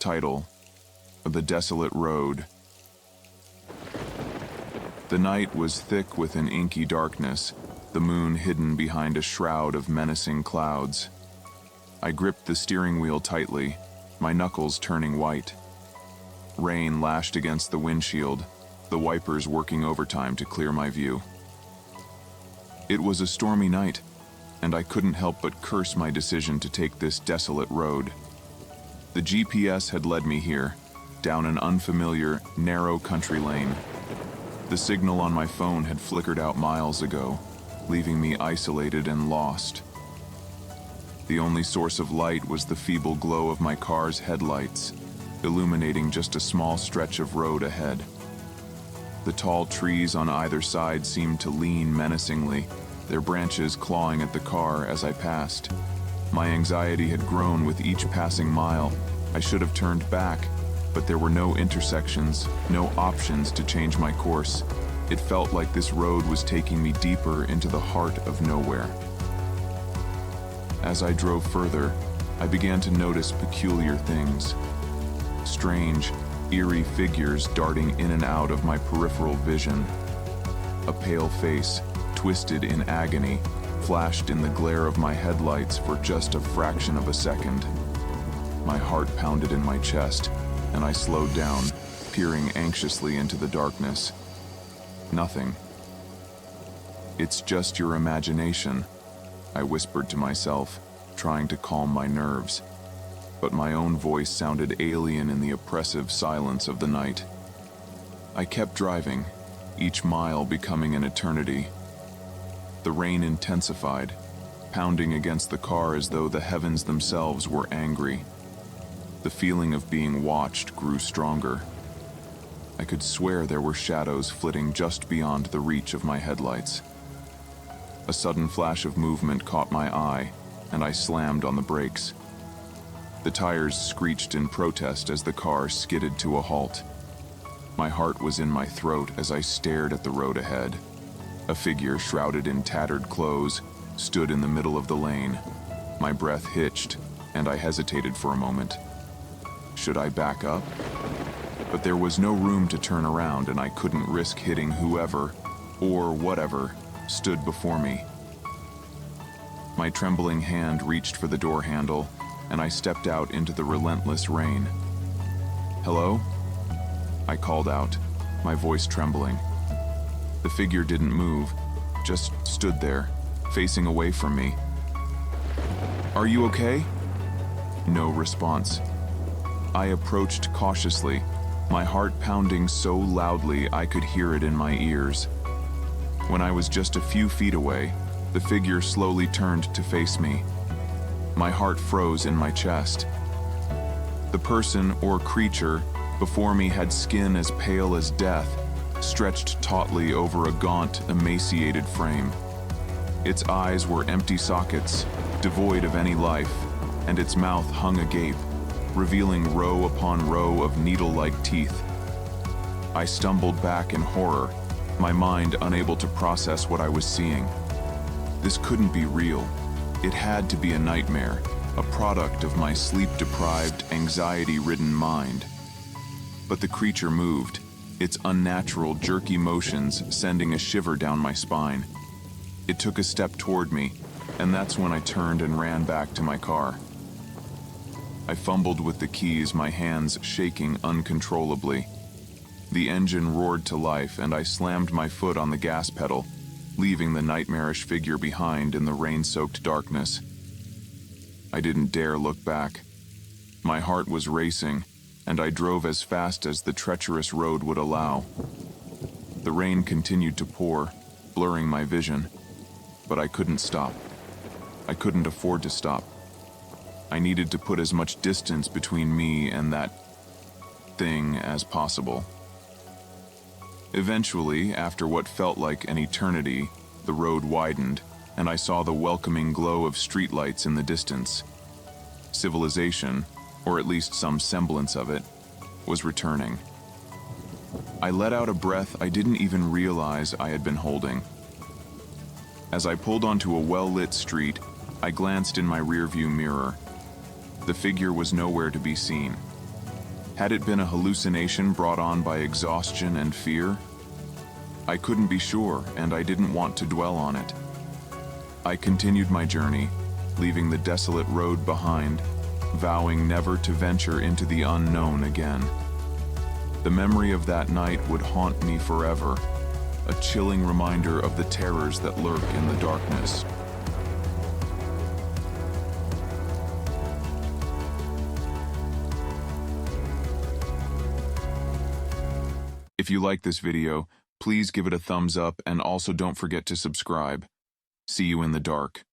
Title: The Desolate Road. The night was thick with an inky darkness, the moon hidden behind a shroud of menacing clouds. I gripped the steering wheel tightly, my knuckles turning white. Rain lashed against the windshield, the wipers working overtime to clear my view. It was a stormy night, and I couldn't help but curse my decision to take this desolate road. The GPS had led me here, down an unfamiliar, narrow country lane. The signal on my phone had flickered out miles ago, leaving me isolated and lost. The only source of light was the feeble glow of my car's headlights, illuminating just a small stretch of road ahead. The tall trees on either side seemed to lean menacingly, their branches clawing at the car as I passed. My anxiety had grown with each passing mile. I should have turned back, but there were no intersections, no options to change my course. It felt like this road was taking me deeper into the heart of nowhere. As I drove further, I began to notice peculiar things. Strange, eerie figures darting in and out of my peripheral vision. A pale face, twisted in agony, flashed in the glare of my headlights for just a fraction of a second. My heart pounded in my chest, and I slowed down, peering anxiously into the darkness. Nothing. "It's just your imagination," I whispered to myself, trying to calm my nerves. But my own voice sounded alien in the oppressive silence of the night. I kept driving, each mile becoming an eternity. The rain intensified, pounding against the car as though the heavens themselves were angry. The feeling of being watched grew stronger. I could swear there were shadows flitting just beyond the reach of my headlights. A sudden flash of movement caught my eye, and I slammed on the brakes. The tires screeched in protest as the car skidded to a halt. My heart was in my throat as I stared at the road ahead. A figure shrouded in tattered clothes stood in the middle of the lane. My breath hitched, and I hesitated for a moment. Should I back up? But there was no room to turn around, and I couldn't risk hitting whoever, or whatever, stood before me. My trembling hand reached for the door handle, and I stepped out into the relentless rain. "Hello?" I called out, my voice trembling. The figure didn't move, just stood there, facing away from me. "Are you okay?" No response. I approached cautiously, my heart pounding so loudly I could hear it in my ears. When I was just a few feet away, the figure slowly turned to face me. My heart froze in my chest. The person or creature before me had skin as pale as death, stretched tautly over a gaunt, emaciated frame. Its eyes were empty sockets, devoid of any life, and its mouth hung agape, revealing row upon row of needle-like teeth. I stumbled back in horror, my mind unable to process what I was seeing. This couldn't be real. It had to be a nightmare, a product of my sleep-deprived, anxiety-ridden mind. But the creature moved, its unnatural, jerky motions sending a shiver down my spine. It took a step toward me, and that's when I turned and ran back to my car. I fumbled with the keys, my hands shaking uncontrollably. The engine roared to life, and I slammed my foot on the gas pedal, leaving the nightmarish figure behind in the rain-soaked darkness. I didn't dare look back. My heart was racing, and I drove as fast as the treacherous road would allow. The rain continued to pour, blurring my vision, but I couldn't stop. I couldn't afford to stop. I needed to put as much distance between me and that thing as possible. Eventually, after what felt like an eternity, the road widened, and I saw the welcoming glow of streetlights in the distance. Civilization, or at least some semblance of it, was returning. I let out a breath I didn't even realize I had been holding. As I pulled onto a well-lit street, I glanced in my rearview mirror. The figure was nowhere to be seen. Had it been a hallucination brought on by exhaustion and fear? I couldn't be sure, and I didn't want to dwell on it. I continued my journey, leaving the desolate road behind, vowing never to venture into the unknown again. The memory of that night would haunt me forever, a chilling reminder of the terrors that lurk in the darkness. If you like this video, please give it a thumbs up and also don't forget to subscribe. See you in the dark.